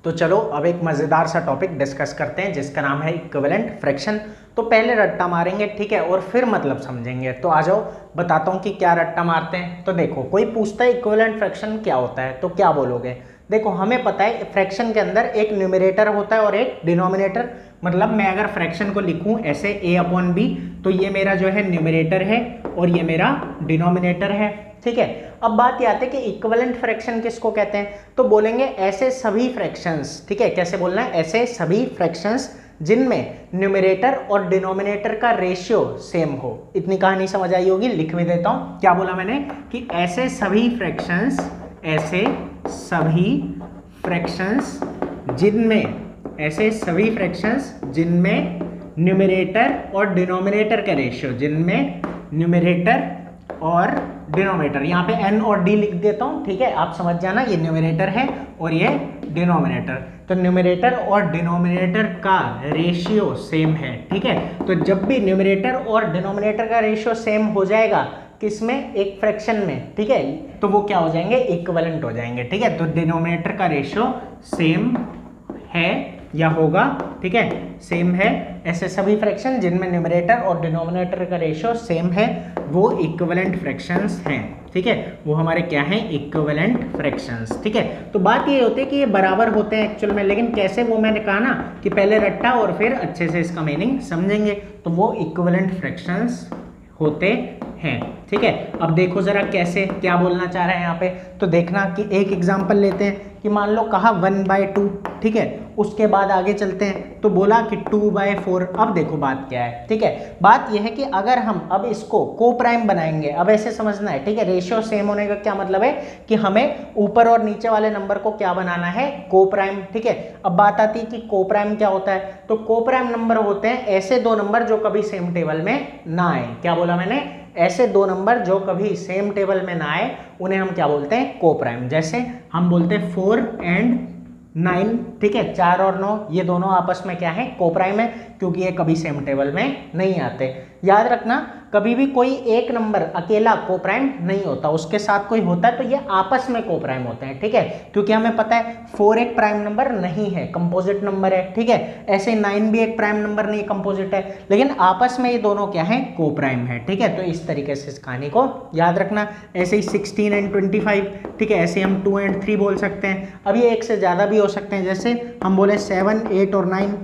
तो चलो अब एक मज़ेदार सा टॉपिक डिस्कस करते हैं जिसका नाम है इक्विवेलेंट फ्रैक्शन। तो पहले रट्टा मारेंगे, ठीक है, और फिर मतलब समझेंगे। तो आ जाओ बताता हूँ कि क्या रट्टा मारते हैं। तो देखो, कोई पूछता है इक्विवेलेंट फ्रैक्शन क्या होता है, तो क्या बोलोगे? देखो, हमें पता है फ्रैक्शन के अंदर एक न्यूमरेटर होता है और एक डिनोमिनेटर। मतलब मैं अगर फ्रैक्शन को लिखूं ऐसे a/b, तो ये मेरा जो है न्यूमरेटर है और ये मेरा डिनोमिनेटर है, ठीक है। अब बात ये आती है कि इक्विवेलेंट फ्रैक्शन किसको कहते हैं। तो बोलेंगे ऐसे सभी फ्रैक्शंस, ठीक है। कैसे बोलना है? ऐसे सभी फ्रैक्शंस जिनमें न्यूमरेटर और डिनोमिनेटर का रेशियो सेम हो। इतनी कहानी समझ आई होगी, लिख भी देता हूं। क्या बोला मैंने? कि ऐसे सभी फ्रैक्शंस, ऐसे सभी फ्रैक्शंस जिनमें न्यूमरेटर और डिनोमिनेटर का रेशियो, जिनमें न्यूमरेटर और डिनोमिनेटर, यहाँ पे n और d लिख देता हूँ, ठीक है, आप समझ जाना। ये न्यूमरेटर है और ये डिनोमिनेटर। तो न्यूमरेटर और डिनोमिनेटर का रेशियो सेम है, ठीक है। तो जब भी न्यूमरेटर और डिनोमिनेटर का रेशियो सेम हो जाएगा किसमें? एक फ्रैक्शन में, ठीक है, तो वो क्या हो जाएंगे? इक्विवेलेंट हो जाएंगे, ठीक है। तो डिनोमिनेटर का रेशियो सेम है या होगा, ठीक है, सेम है। ऐसे सभी फ्रैक्शन जिनमें न्यूमरेटर और डिनोमिनेटर का रेशियो सेम है वो इक्विवेलेंट फ्रैक्शंस हैं, ठीक है। वो हमारे क्या हैं? इक्विवेलेंट फ्रैक्शंस, ठीक है। तो बात ये होती है कि ये बराबर होते हैं एक्चुअल में, लेकिन कैसे, वो मैंने कहा ना कि पहले रट्टा और फिर अच्छे से इसका मीनिंग समझेंगे। तो वो इक्विवेलेंट फ्रैक्शंस होते हैं, ठीक है। अब देखो जरा कैसे, क्या बोलना चाह रहे हैं यहाँ पे। तो देखना कि एक एग्जांपल लेते हैं कि मान लो कहा 1/2, ठीक है। उसके बाद आगे चलते हैं तो बोला कि 2/4। अब देखो बात क्या है, ठीक है। बात यह है कि अगर हम अब इसको को प्राइम बनाएंगे, अब ऐसे समझना है, ठीक है। रेशियो सेम होने का क्या मतलब है कि हमें ऊपर और नीचे वाले नंबर को क्या बनाना है? को प्राइम, ठीक है। अब बात आती है कि को प्राइम क्या होता है। तो को प्राइम नंबर होते हैं ऐसे दो नंबर जो कभी सेम टेबल में ना आए। क्या बोला मैंने? ऐसे दो नंबर जो कभी सेम टेबल में ना आए उन्हें हम क्या बोलते हैं? को प्राइम। जैसे हम बोलते हैं 4 और 9, ठीक है, 4 और 9, ये दोनों आपस में क्या है? को प्राइम है, क्योंकि ये कभी सेम टेबल में नहीं आते। याद रखना, कभी भी कोई एक नंबर अकेला को प्राइम नहीं होता, उसके साथ कोई होता है तो ये आपस में को प्राइम होते हैं, ठीक है। क्योंकि हमें पता है 4 एक प्राइम नंबर नहीं है, कंपोजिट नंबर है, ठीक है। ऐसे 9 भी एक प्राइम नंबर नहीं, कंपोजिट है, लेकिन आपस में ये दोनों क्या है? को प्राइम है, ठीक है। तो इस तरीके से इस कहानी को याद रखना। ऐसे ही 16 और 25, ठीक है, ऐसे हम 2 और 3 बोल सकते हैं। अब ये एक से ज़्यादा भी हो सकते हैं, जैसे हम बोले 7, 8 और 9,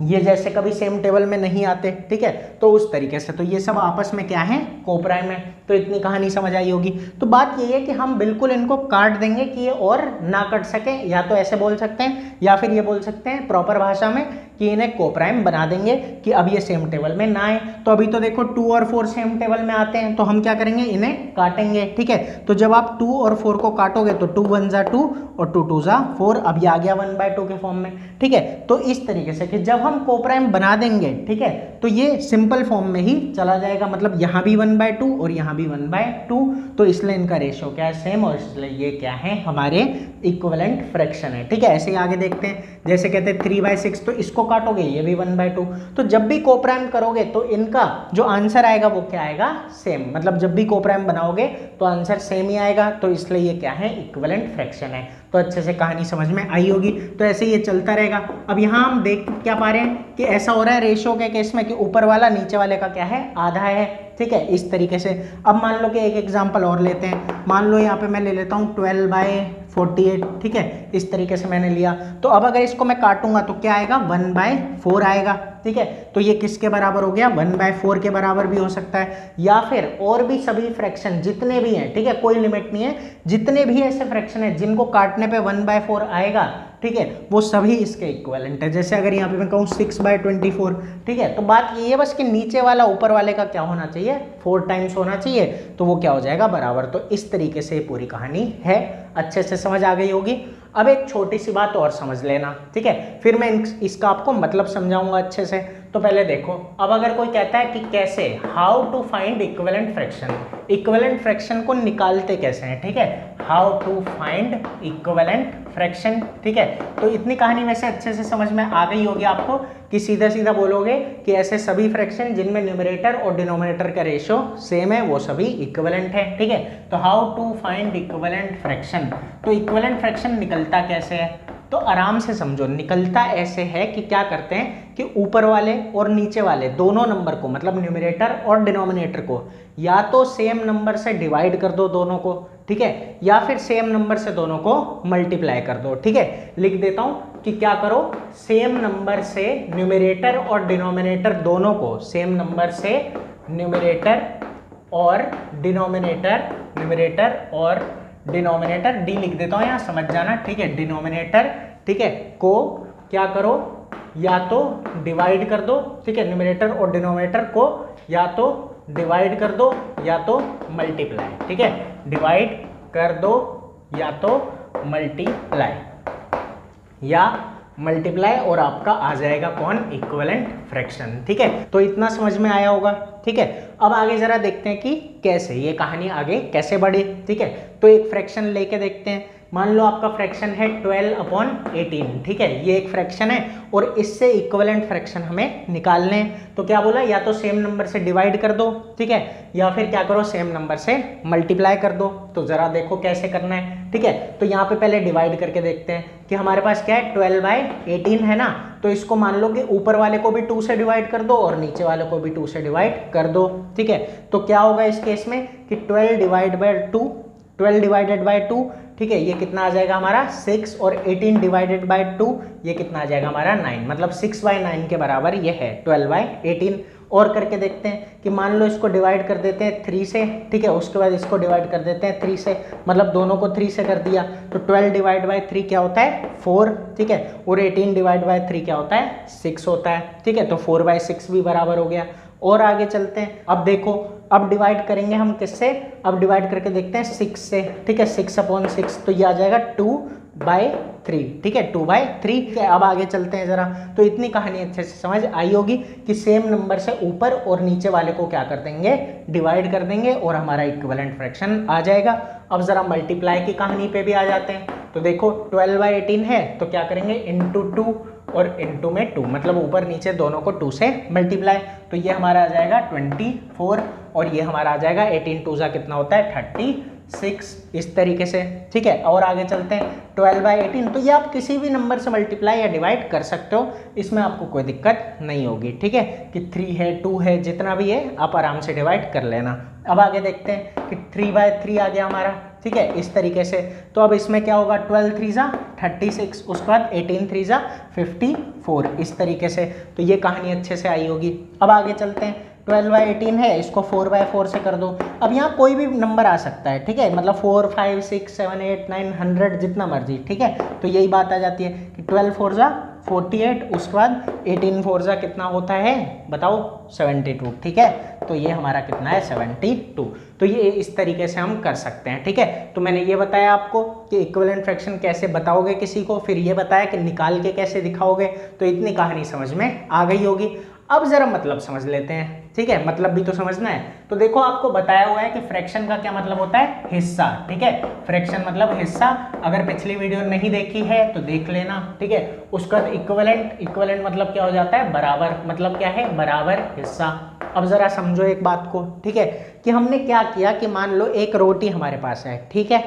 ये जैसे कभी सेम टेबल में नहीं आते, ठीक है। तो उस तरीके से तो ये सब आपस में क्या है? को प्राइम है। तो इतनी कहानी समझ आई होगी। तो बात ये है कि हम बिल्कुल इनको काट देंगे कि ये और ना कट सके, या तो ऐसे बोल सकते हैं या फिर ये बोल सकते हैं प्रॉपर भाषा में कि इन्हें को प्राइम बना देंगे कि अब ये सेम टेबल में ना आए। तो अभी तो देखो 2 और 4 सेम टेबल में आते हैं, तो हम क्या करेंगे? इन्हें काटेंगे, ठीक है। तो जब आप 2 और 4 को काटोगे तो 2 1 जा 2 और 2 2 जा 4। अब ये आ गया 1/2 के फॉर्म में, ठीक है। तो इस तरीके से कि जब हम को प्राइम बना देंगे, ठीक है, तो ये सिंपल फॉर्म में ही चला जाएगा। मतलब यहाँ भी 1/2 और यहाँ भी 1/2, तो इसलिए इनका रेशियो क्या है? सेम, और इसलिए ये क्या है? हमारे इक्विवेलेंट फ्रैक्शन है, ठीक है। ऐसे ही आगे देखते हैं, जैसे कहते हैं 3/6, तो इसको काटोगे ये भी 1/2। तो जब भी को प्राइम करोगे तो इनका जो आंसर आएगा वो क्या आएगा? सेम। मतलब जब भी को प्राइम बनाओगे तो आंसर सेम ही आएगा, तो इसलिए ये क्या है? इक्विवेलेंट फ्रैक्शन है। तो अच्छे से कहानी समझ में आई होगी। तो ऐसे ये चलता रहेगा। अब यहाँ हम देख क्या पा रहे हैं कि ऐसा हो रहा है रेशियो के केस में कि ऊपर वाला नीचे वाले का क्या है? आधा है, ठीक है, इस तरीके से। अब मान लो कि एक एग्जांपल और लेते हैं। मान लो यहाँ पे मैं ले लेता हूँ 12/48, ठीक है, इस तरीके से मैंने लिया। तो अब अगर इसको मैं काटूंगा तो क्या आएगा? 1/4 आएगा, ठीक है। तो ये किसके बराबर हो गया? 1/4 के बराबर भी हो सकता है, या फिर और भी सभी फ्रैक्शन जितने भी हैं, ठीक है, कोई लिमिट नहीं है, जितने भी ऐसे फ्रैक्शन है जिनको काटने पे 1/4 आएगा, ठीक है, वो सभी इसके इक्विवेलेंट है। जैसे अगर यहाँ पे मैं कहूँ 6/24, ठीक है, तो बात ये है बस कि नीचे वाला ऊपर वाले का क्या होना चाहिए? 4 टाइम्स होना चाहिए, तो वो क्या हो जाएगा? बराबर। तो इस तरीके से पूरी कहानी है। अच्छे से समझ आ गई होगी। अब एक छोटी सी बात और समझ लेना, ठीक है, फिर मैं इसका आपको मतलब समझाऊंगा अच्छे से। तो पहले देखो, अब अगर कोई कहता है कि कैसे, how to find equivalent fraction, equivalent fraction को निकालते कैसे हैं, ठीक है, how to find equivalent fraction, ठीक है। तो इतनी कहानी वैसे अच्छे से समझ में आ गई होगी आपको कि सीधा सीधा बोलोगे कि ऐसे सभी फ्रैक्शन जिनमें न्यूमरेटर और डिनोमिनेटर का रेशियो सेम है वो सभी इक्विवेलेंट है, ठीक है। तो how to find equivalent fraction, तो इक्विवेलेंट फ्रैक्शन निकलता कैसे है? तो आराम से समझो, निकलता ऐसे है कि क्या करते हैं कि ऊपर वाले और नीचे वाले दोनों नंबर को, मतलब न्यूमरेटर और डिनोमिनेटर को, या तो सेम नंबर से डिवाइड कर दो दोनों को, ठीक है, या फिर सेम नंबर से दोनों को मल्टीप्लाई कर दो, ठीक है। लिख देता हूं कि क्या करो, सेम नंबर से न्यूमरेटर और डिनोमिनेटर दोनों को, सेम नंबर से न्यूमरेटर और डिनोमिनेटर, न्यूमरेटर और डिनोमिनेटर, डी लिख देता हूं यहां, समझ जाना, ठीक है, डिनोमिनेटर, ठीक है, को क्या करो, या तो डिवाइड कर दो, ठीक है, न्यूमरेटर और डिनोमिनेटर को या तो डिवाइड कर दो या तो मल्टीप्लाई, ठीक है, डिवाइड कर दो या तो मल्टीप्लाई, या मल्टीप्लाई, और आपका आ जाएगा कौन, इक्विवेलेंट फ्रैक्शन, ठीक है। तो इतना समझ में आया होगा, ठीक है। अब आगे जरा देखते हैं कि कैसे ये कहानी आगे कैसे बढ़ी, ठीक है। तो एक फ्रैक्शन लेके देखते हैं। मान लो आपका फ्रैक्शन है 12/18, ठीक है, ये एक फ्रैक्शन है और इससे इक्विवेलेंट फ्रैक्शन हमें निकालने हैं। तो क्या बोला, या तो सेम नंबर से डिवाइड कर दो, ठीक है, या फिर क्या करो, सेम नंबर से मल्टीप्लाई कर दो। तो जरा देखो कैसे करना है, ठीक है। तो यहाँ पे पहले डिवाइड करके देखते हैं कि हमारे पास क्या है, 12/18 है ना, तो इसको मान लो कि ऊपर वाले को भी 2 से डिवाइड कर दो और नीचे वाले को भी 2 से डिवाइड कर दो, ठीक है। तो क्या होगा इस केस में कि 12 डिवाइडेड बाय 2, ठीक है, ये कितना आ जाएगा हमारा 6, और 18 डिवाइडेड बाय 2 ये कितना आ जाएगा हमारा 9, मतलब 6/9 के बराबर ये है 12/18। और करके देखते हैं कि मान लो इसको डिवाइड कर देते हैं 3 से, ठीक है, उसके बाद इसको डिवाइड कर देते हैं 3 से, मतलब दोनों को 3 से कर दिया, तो 12 डिवाइड बाय 3 क्या होता है 4, ठीक है, और 18 डिवाइड बाय 3 क्या होता है 6 होता है, ठीक है। तो 4/6 भी बराबर हो गया। और आगे चलते हैं, अब देखो, अब डिवाइड करेंगे हम किससे, अब डिवाइड करके देखते हैं 6 से, ठीक है, 6/6, तो ये आ जाएगा 2/3, ठीक है, 2/3, ठीक है। अब आगे चलते हैं जरा। तो इतनी कहानी अच्छे से समझ आई होगी कि सेम नंबर से ऊपर और नीचे वाले को क्या कर देंगे, डिवाइड कर देंगे और हमारा इक्विवेलेंट फ्रैक्शन आ जाएगा। अब जरा मल्टीप्लाई की कहानी पे भी आ जाते हैं। तो देखो 12/18 है तो क्या करेंगे, इंटू 2 और इंटू में 2, मतलब ऊपर नीचे दोनों को 2 से मल्टीप्लाई, तो ये हमारा आ जाएगा 24 और ये हमारा आ जाएगा 18 2 जा कितना होता है 36, इस तरीके से, ठीक है। और आगे चलते हैं 12/18, तो ये आप किसी भी नंबर से मल्टीप्लाई या डिवाइड कर सकते हो, इसमें आपको कोई दिक्कत नहीं होगी, ठीक है, कि 3 है 2 है जितना भी है आप आराम से डिवाइड कर लेना। अब आगे देखते हैं कि 3/3 आ गया हमारा, ठीक है, इस तरीके से। तो अब इसमें क्या होगा, 12 3 जा 36, उसके बाद 18 3 जा 54, इस तरीके से। तो ये कहानी अच्छे से आई होगी। अब आगे चलते हैं, 12/18 है, इसको 4/4 से कर दो। अब यहाँ कोई भी नंबर आ सकता है, ठीक है, मतलब 4 5 6 7 8 9 100 जितना मर्जी, ठीक है। तो यही बात आ जाती है कि 12 4 जा 48, उसके बाद 18 4 जा कितना होता है बताओ 72, ठीक है। तो ये हमारा कितना है 72। तो ये इस तरीके से हम कर सकते हैं, ठीक है। तो मैंने ये बताया आपको कि इक्विवेलेंट फ्रैक्शन कैसे बताओगे किसी को, फिर ये बताया कि निकाल के कैसे दिखाओगे। तो इतनी कहानी समझ में आ गई होगी। अब जरा मतलब समझ लेते हैं, ठीक है, मतलब भी तो समझना है। तो देखो आपको बताया हुआ है कि फ्रैक्शन का क्या मतलब होता है, हिस्सा, ठीक है, फ्रैक्शन मतलब हिस्सा। अगर पिछली वीडियो नहीं देखी है तो देख लेना, ठीक है। उसका इक्विवेलेंट मतलब क्या हो जाता है, बराबर, मतलब क्या है, बराबर हिस्सा। अब जरा समझो एक बात को, ठीक है, कि हमने क्या किया कि मान लो एक रोटी हमारे पास है, ठीक है,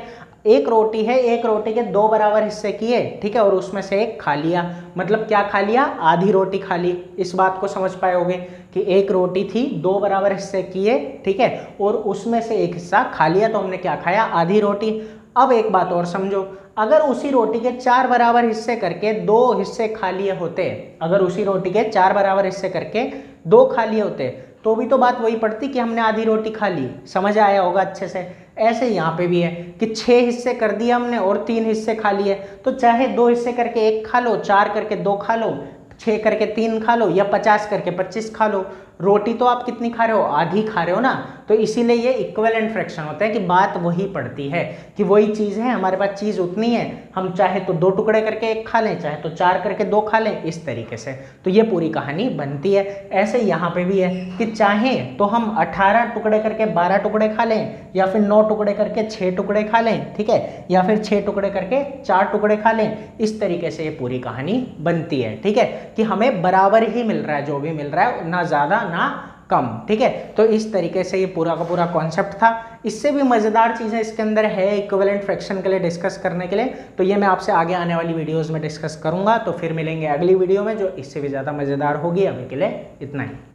एक रोटी है, एक रोटी के 2 बराबर हिस्से किए, ठीक है, और उसमें से एक खा लिया, मतलब क्या खा लिया, आधी रोटी खा ली। इस बात को समझ पाए होगे कि एक रोटी थी, 2 बराबर हिस्से किए, ठीक है, और उसमें से एक हिस्सा खा लिया, तो हमने क्या खाया, आधी रोटी। अब एक बात और समझो, अगर उसी रोटी के 4 बराबर हिस्से करके 2 हिस्से खा लिए होते, अगर उसी रोटी के 4 बराबर हिस्से करके 2 खा लिए होते, तो भी तो बात वही पड़ती कि हमने आधी रोटी खा ली। समझ आया होगा अच्छे से। ऐसे यहाँ पे भी है कि 6 हिस्से कर दिए हमने और 3 हिस्से खा लिए, तो चाहे 2 हिस्से करके 1 खा लो, 4 करके 2 खा लो, 6 करके 3 खा लो, या 50 करके 25 खा लो, रोटी तो आप कितनी खा रहे हो, आधी खा रहे हो ना। तो इसीलिए ये इक्विवेलेंट फ्रैक्शन होता है कि बात वही पड़ती है कि वही चीज़ है, हमारे पास चीज़ उतनी है, हम चाहे तो 2 टुकड़े करके 1 खा लें, चाहे तो 4 करके 2 खा लें, इस तरीके से। तो ये पूरी कहानी बनती है। ऐसे यहाँ पे भी है कि चाहे तो हम 18 टुकड़े करके 12 टुकड़े खा लें, या फिर 9 टुकड़े करके 6 टुकड़े खा लें, ठीक है, या फिर 6 टुकड़े करके 4 टुकड़े खा लें। इस तरीके से ये पूरी कहानी बनती है, ठीक है, कि हमें बराबर ही मिल रहा है, जो भी मिल रहा है, ना ज़्यादा ना कम। ठीक है, तो इस तरीके से ये पूरा का पूरा कॉन्सेप्ट था। इससे भी मज़ेदार चीज़ें इसके अंदर है इक्विवेलेंट फ्रैक्शन के लिए डिस्कस करने के लिए, तो ये मैं आपसे आगे आने वाली वीडियोस में डिस्कस करूंगा। तो फिर मिलेंगे अगली वीडियो में जो इससे भी ज़्यादा मज़ेदार होगी। अभी के लिए इतना ही।